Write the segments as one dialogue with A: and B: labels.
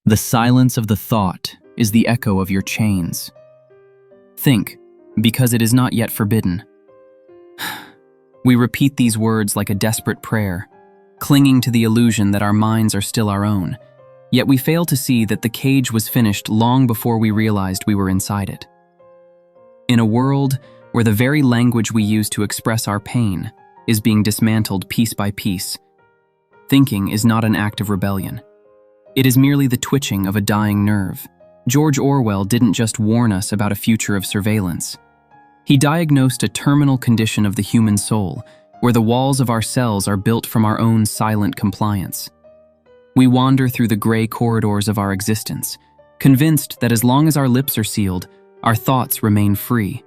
A: The silence of the thought is the echo of your chains. Think, because it is not yet forbidden. We repeat these words like a desperate prayer, clinging to the illusion that our minds are still our own, yet we fail to see that the cage was finished long before we realized we were inside it. In a world where the very language we use to express our pain is being dismantled piece by piece, thinking is not an act of rebellion. It is merely the twitching of a dying nerve. George Orwell didn't just warn us about a future of surveillance. He diagnosed a terminal condition of the human soul, where the walls of our cells are built from our own silent compliance. We wander through the gray corridors of our existence, convinced that as long as our lips are sealed, our thoughts remain free,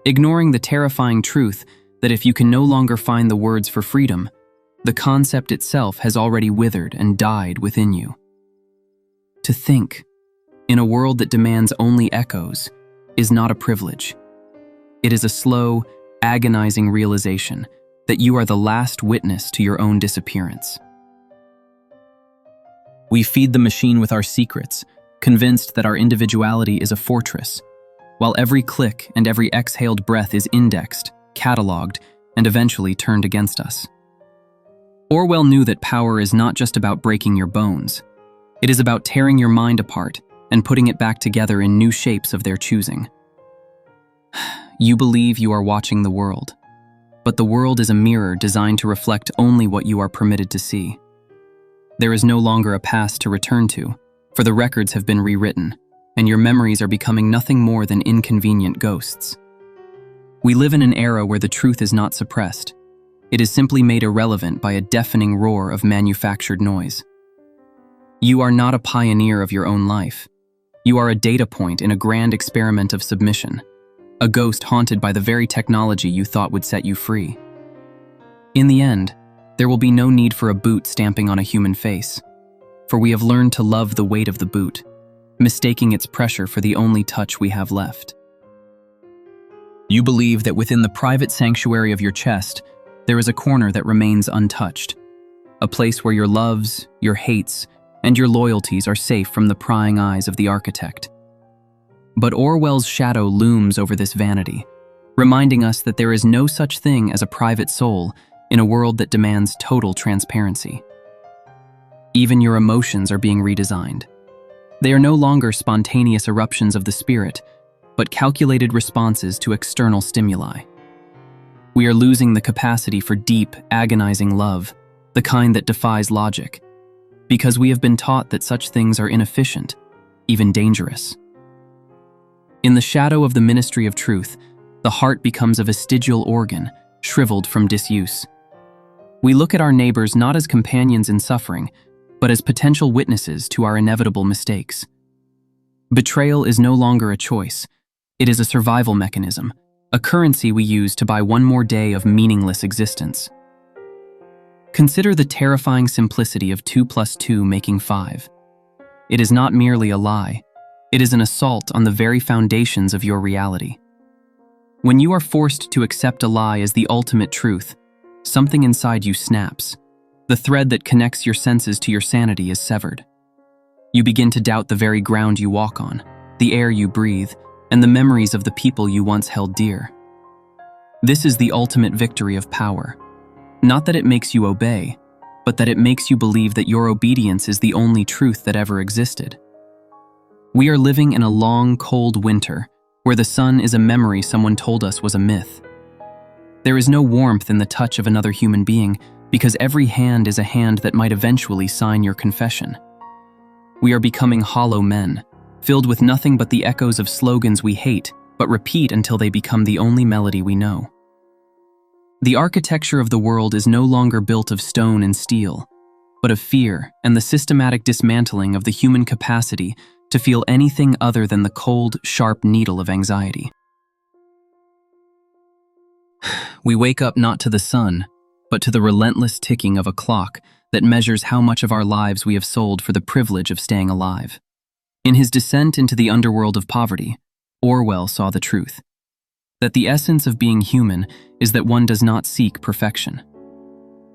A: ignoring the terrifying truth that if you can no longer find the words for freedom, the concept itself has already withered and died within you. To think, in a world that demands only echoes, is not a privilege. It is a slow, agonizing realization that you are the last witness to your own disappearance. We feed the machine with our secrets, convinced that our individuality is a fortress, while every click and every exhaled breath is indexed, cataloged, and eventually turned against us. Orwell knew that power is not just about breaking your bones. It is about tearing your mind apart and putting it back together in new shapes of their choosing. You believe you are watching the world, but the world is a mirror designed to reflect only what you are permitted to see. There is no longer a past to return to, for the records have been rewritten, and your memories are becoming nothing more than inconvenient ghosts. We live in an era where the truth is not suppressed. It is simply made irrelevant by a deafening roar of manufactured noise. You are not a pioneer of your own life. You are a data point in a grand experiment of submission, a ghost haunted by the very technology you thought would set you free. In the end, there will be no need for a boot stamping on a human face, for we have learned to love the weight of the boot, mistaking its pressure for the only touch we have left. You believe that within the private sanctuary of your chest, there is a corner that remains untouched, a place where your loves, your hates, and your loyalties are safe from the prying eyes of the architect. But Orwell's shadow looms over this vanity, reminding us that there is no such thing as a private soul in a world that demands total transparency. Even your emotions are being redesigned. They are no longer spontaneous eruptions of the spirit, but calculated responses to external stimuli. We are losing the capacity for deep, agonizing love, the kind that defies logic, because we have been taught that such things are inefficient, even dangerous. In the shadow of the ministry of truth, the heart becomes a vestigial organ, shriveled from disuse. We look at our neighbors not as companions in suffering, but as potential witnesses to our inevitable mistakes. Betrayal is no longer a choice. It is a survival mechanism, a currency we use to buy one more day of meaningless existence. Consider the terrifying simplicity of 2 + 2 making 5. It is not merely a lie. It is an assault on the very foundations of your reality. When you are forced to accept a lie as the ultimate truth, something inside you snaps. The thread that connects your senses to your sanity is severed. You begin to doubt the very ground you walk on, the air you breathe, and the memories of the people you once held dear. This is the ultimate victory of power. Not that it makes you obey, but that it makes you believe that your obedience is the only truth that ever existed. We are living in a long, cold winter, where the sun is a memory someone told us was a myth. There is no warmth in the touch of another human being, because every hand is a hand that might eventually sign your confession. We are becoming hollow men, filled with nothing but the echoes of slogans we hate, but repeat until they become the only melody we know. The architecture of the world is no longer built of stone and steel, but of fear and the systematic dismantling of the human capacity to feel anything other than the cold, sharp needle of anxiety. We wake up not to the sun, but to the relentless ticking of a clock that measures how much of our lives we have sold for the privilege of staying alive. In his descent into the underworld of poverty, Orwell saw the truth, that the essence of being human is that one does not seek perfection.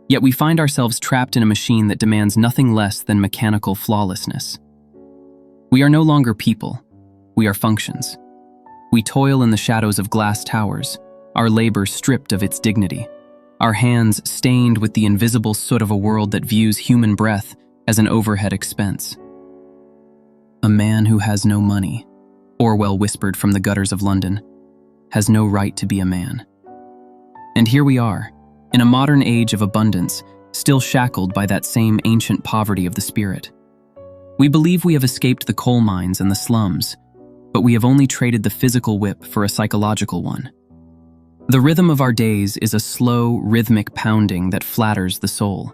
A: Yet we find ourselves trapped in a machine that demands nothing less than mechanical flawlessness. We are no longer people. We are functions. We toil in the shadows of glass towers, our labor stripped of its dignity, our hands stained with the invisible soot of a world that views human breath as an overhead expense. A man who has no money, Orwell whispered from the gutters of London, has no right to be a man. And here we are, in a modern age of abundance, still shackled by that same ancient poverty of the spirit. We believe we have escaped the coal mines and the slums, but we have only traded the physical whip for a psychological one. The rhythm of our days is a slow, rhythmic pounding that flatters the soul.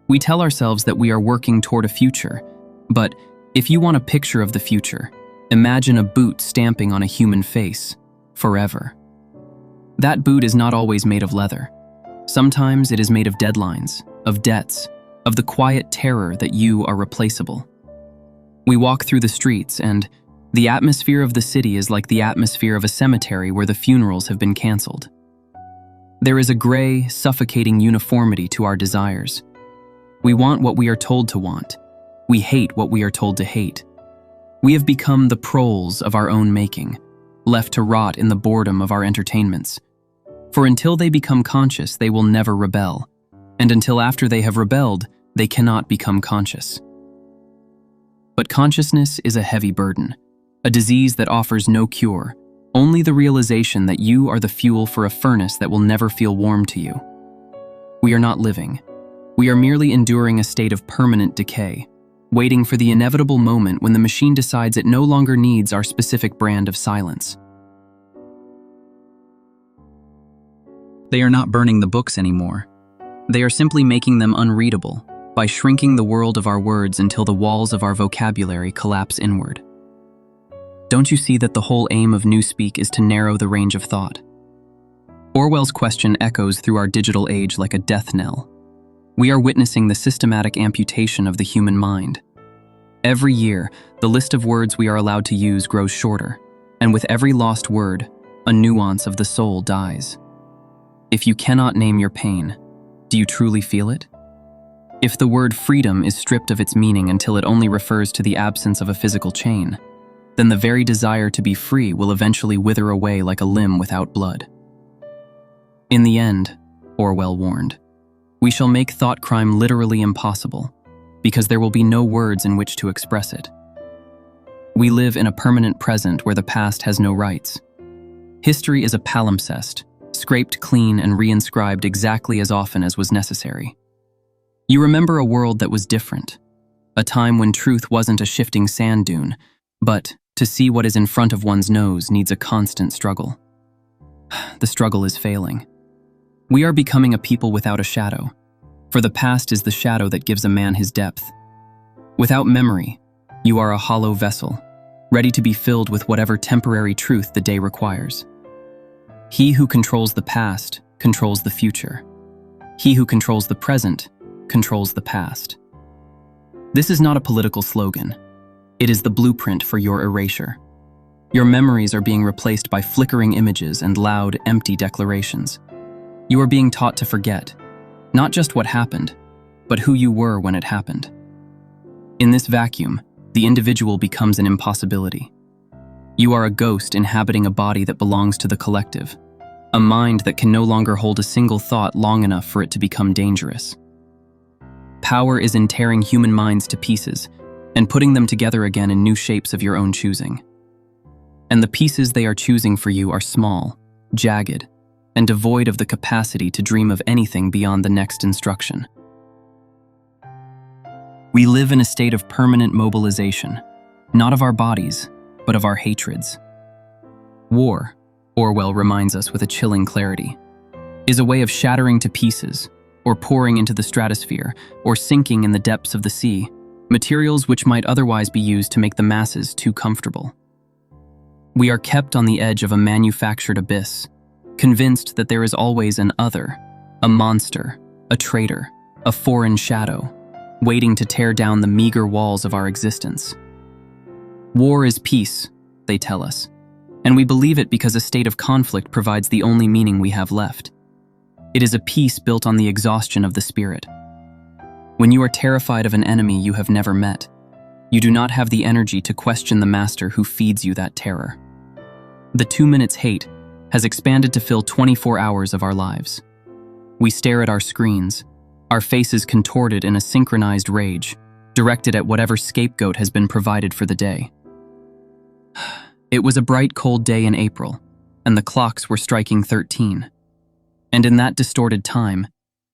A: We tell ourselves that we are working toward a future, but if you want a picture of the future, imagine a boot stamping on a human face, forever. That boot is not always made of leather. Sometimes it is made of deadlines, of debts, of the quiet terror that you are replaceable. We walk through the streets, and the atmosphere of the city is like the atmosphere of a cemetery where the funerals have been canceled. There is a gray, suffocating uniformity to our desires. We want what we are told to want. We hate what we are told to hate. We have become the proles of our own making, left to rot in the boredom of our entertainments. For until they become conscious, they will never rebel, and until after they have rebelled, they cannot become conscious. But consciousness is a heavy burden, a disease that offers no cure, only the realization that you are the fuel for a furnace that will never feel warm to you. We are not living. We are merely enduring a state of permanent decay, waiting for the inevitable moment when the machine decides it no longer needs our specific brand of silence. They are not burning the books anymore. They are simply making them unreadable by shrinking the world of our words until the walls of our vocabulary collapse inward. Don't you see that the whole aim of Newspeak is to narrow the range of thought? Orwell's question echoes through our digital age like a death knell. We are witnessing the systematic amputation of the human mind. Every year, the list of words we are allowed to use grows shorter, and with every lost word, a nuance of the soul dies. If you cannot name your pain, do you truly feel it? If the word freedom is stripped of its meaning until it only refers to the absence of a physical chain, then the very desire to be free will eventually wither away like a limb without blood. In the end, Orwell warned, we shall make thought crime literally impossible, because there will be no words in which to express it. We live in a permanent present where the past has no rights. History is a palimpsest, scraped clean and reinscribed exactly as often as was necessary. You remember a world that was different, a time when truth wasn't a shifting sand dune, but to see what is in front of one's nose needs a constant struggle. The struggle is failing. We are becoming a people without a shadow, for the past is the shadow that gives a man his depth. Without memory, you are a hollow vessel, ready to be filled with whatever temporary truth the day requires. He who controls the past controls the future. He who controls the present controls the past. This is not a political slogan. It is the blueprint for your erasure. Your memories are being replaced by flickering images and loud, empty declarations. You are being taught to forget, not just what happened, but who you were when it happened. In this vacuum, the individual becomes an impossibility. You are a ghost inhabiting a body that belongs to the collective, a mind that can no longer hold a single thought long enough for it to become dangerous. Power is in tearing human minds to pieces and putting them together again in new shapes of your own choosing. And the pieces they are choosing for you are small, jagged, and devoid of the capacity to dream of anything beyond the next instruction. We live in a state of permanent mobilization, not of our bodies, but of our hatreds. War, Orwell reminds us with a chilling clarity, is a way of shattering to pieces, or pouring into the stratosphere, or sinking in the depths of the sea, materials which might otherwise be used to make the masses too comfortable. We are kept on the edge of a manufactured abyss, convinced that there is always an other, a monster, a traitor, a foreign shadow, waiting to tear down the meager walls of our existence. War is peace, they tell us, and we believe it because a state of conflict provides the only meaning we have left. It is a peace built on the exhaustion of the spirit. When you are terrified of an enemy you have never met, You do not have the energy to question the master who feeds you that terror. The 2 minutes hate has expanded to fill 24 hours of our lives. We stare at our screens, our faces contorted in a synchronized rage, directed at whatever scapegoat has been provided for the day. It was a bright, cold day in April, and the clocks were striking 13. And in that distorted time,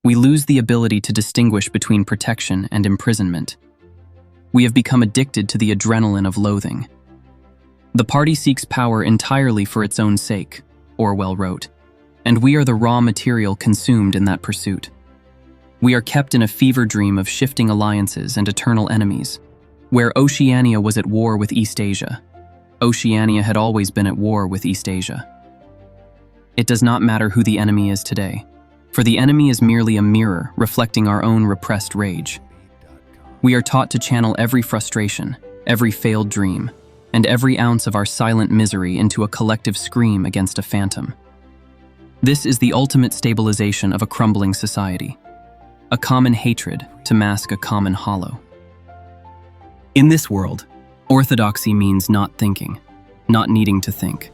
A: we lose the ability to distinguish between protection and imprisonment. We have become addicted to the adrenaline of loathing. The party seeks power entirely for its own sake, Orwell wrote, and we are the raw material consumed in that pursuit. We are kept in a fever dream of shifting alliances and eternal enemies, where Oceania was at war with East Asia. Oceania had always been at war with East Asia. It does not matter who the enemy is today, for the enemy is merely a mirror reflecting our own repressed rage. We are taught to channel every frustration, every failed dream, and every ounce of our silent misery into a collective scream against a phantom. This is the ultimate stabilization of a crumbling society, a common hatred to mask a common hollow. In this world, orthodoxy means not thinking, not needing to think.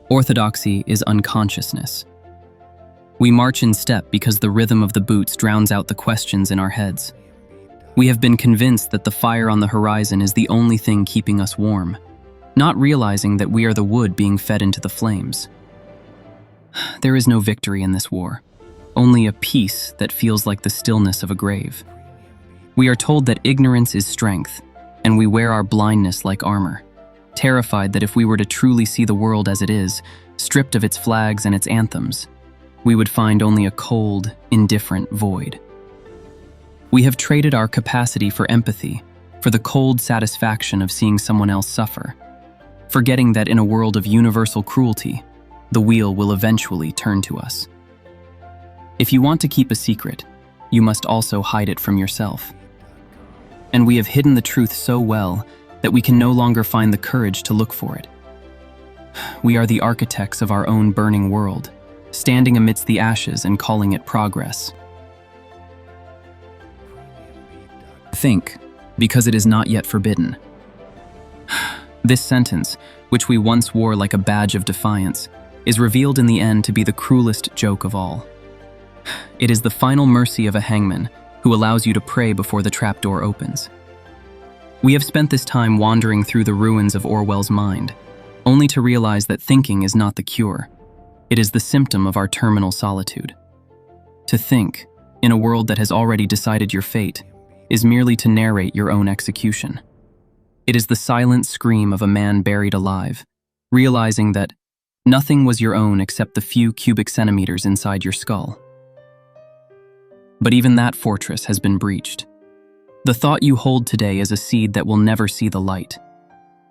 A: Orthodoxy is unconsciousness. We march in step because the rhythm of the boots drowns out the questions in our heads. We have been convinced that the fire on the horizon is the only thing keeping us warm, not realizing that we are the wood being fed into the flames. There is no victory in this war, only a peace that feels like the stillness of a grave. We are told that ignorance is strength, and we wear our blindness like armor, terrified that if we were to truly see the world as it is, stripped of its flags and its anthems, we would find only a cold, indifferent void. We have traded our capacity for empathy for the cold satisfaction of seeing someone else suffer, forgetting that in a world of universal cruelty, the wheel will eventually turn to us. If you want to keep a secret, you must also hide it from yourself. And we have hidden the truth so well that we can no longer find the courage to look for it. We are the architects of our own burning world, standing amidst the ashes and calling it progress. Think, because it is not yet forbidden. This sentence, which we once wore like a badge of defiance, is revealed in the end to be the cruelest joke of all. It is the final mercy of a hangman who allows you to pray before the trapdoor opens. We have spent this time wandering through the ruins of Orwell's mind, only to realize that thinking is not the cure. It is the symptom of our terminal solitude. To think, in a world that has already decided your fate, is merely to narrate your own execution. It is the silent scream of a man buried alive, realizing that nothing was your own except the few cubic centimeters inside your skull. But even that fortress has been breached. The thought you hold today is a seed that will never see the light.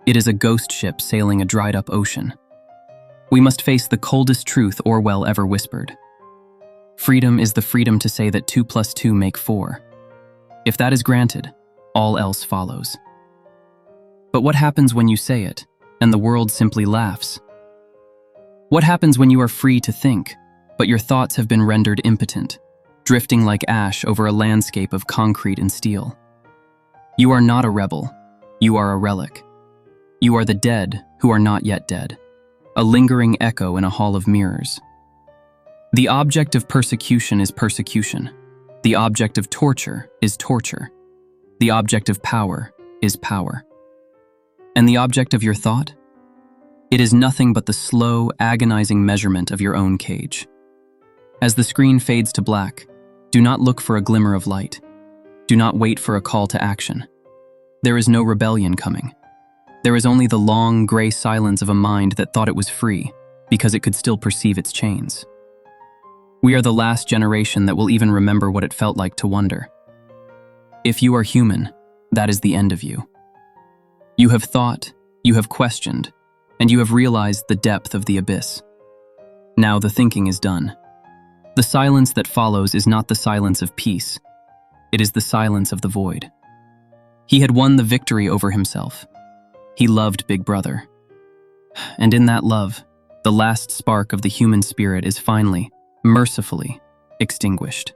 A: It is a ghost ship sailing a dried-up ocean. We must face the coldest truth Orwell ever whispered. Freedom is the freedom to say that 2 + 2 make 4. If that is granted, all else follows. But what happens when you say it, and the world simply laughs? What happens when you are free to think, but your thoughts have been rendered impotent, drifting like ash over a landscape of concrete and steel? You are not a rebel, you are a relic. You are the dead who are not yet dead, a lingering echo in a hall of mirrors. The object of persecution is persecution. The object of torture is torture. The object of power is power. And the object of your thought? It is nothing but the slow, agonizing measurement of your own cage. As the screen fades to black, do not look for a glimmer of light. Do not wait for a call to action. There is no rebellion coming. There is only the long, gray silence of a mind that thought it was free because it could still perceive its chains. We are the last generation that will even remember what it felt like to wonder. If you are human, that is the end of you. You have thought, you have questioned, and you have realized the depth of the abyss. Now the thinking is done. The silence that follows is not the silence of peace. It is the silence of the void. He had won the victory over himself. He loved Big Brother. And in that love, the last spark of the human spirit is finally, mercifully, extinguished.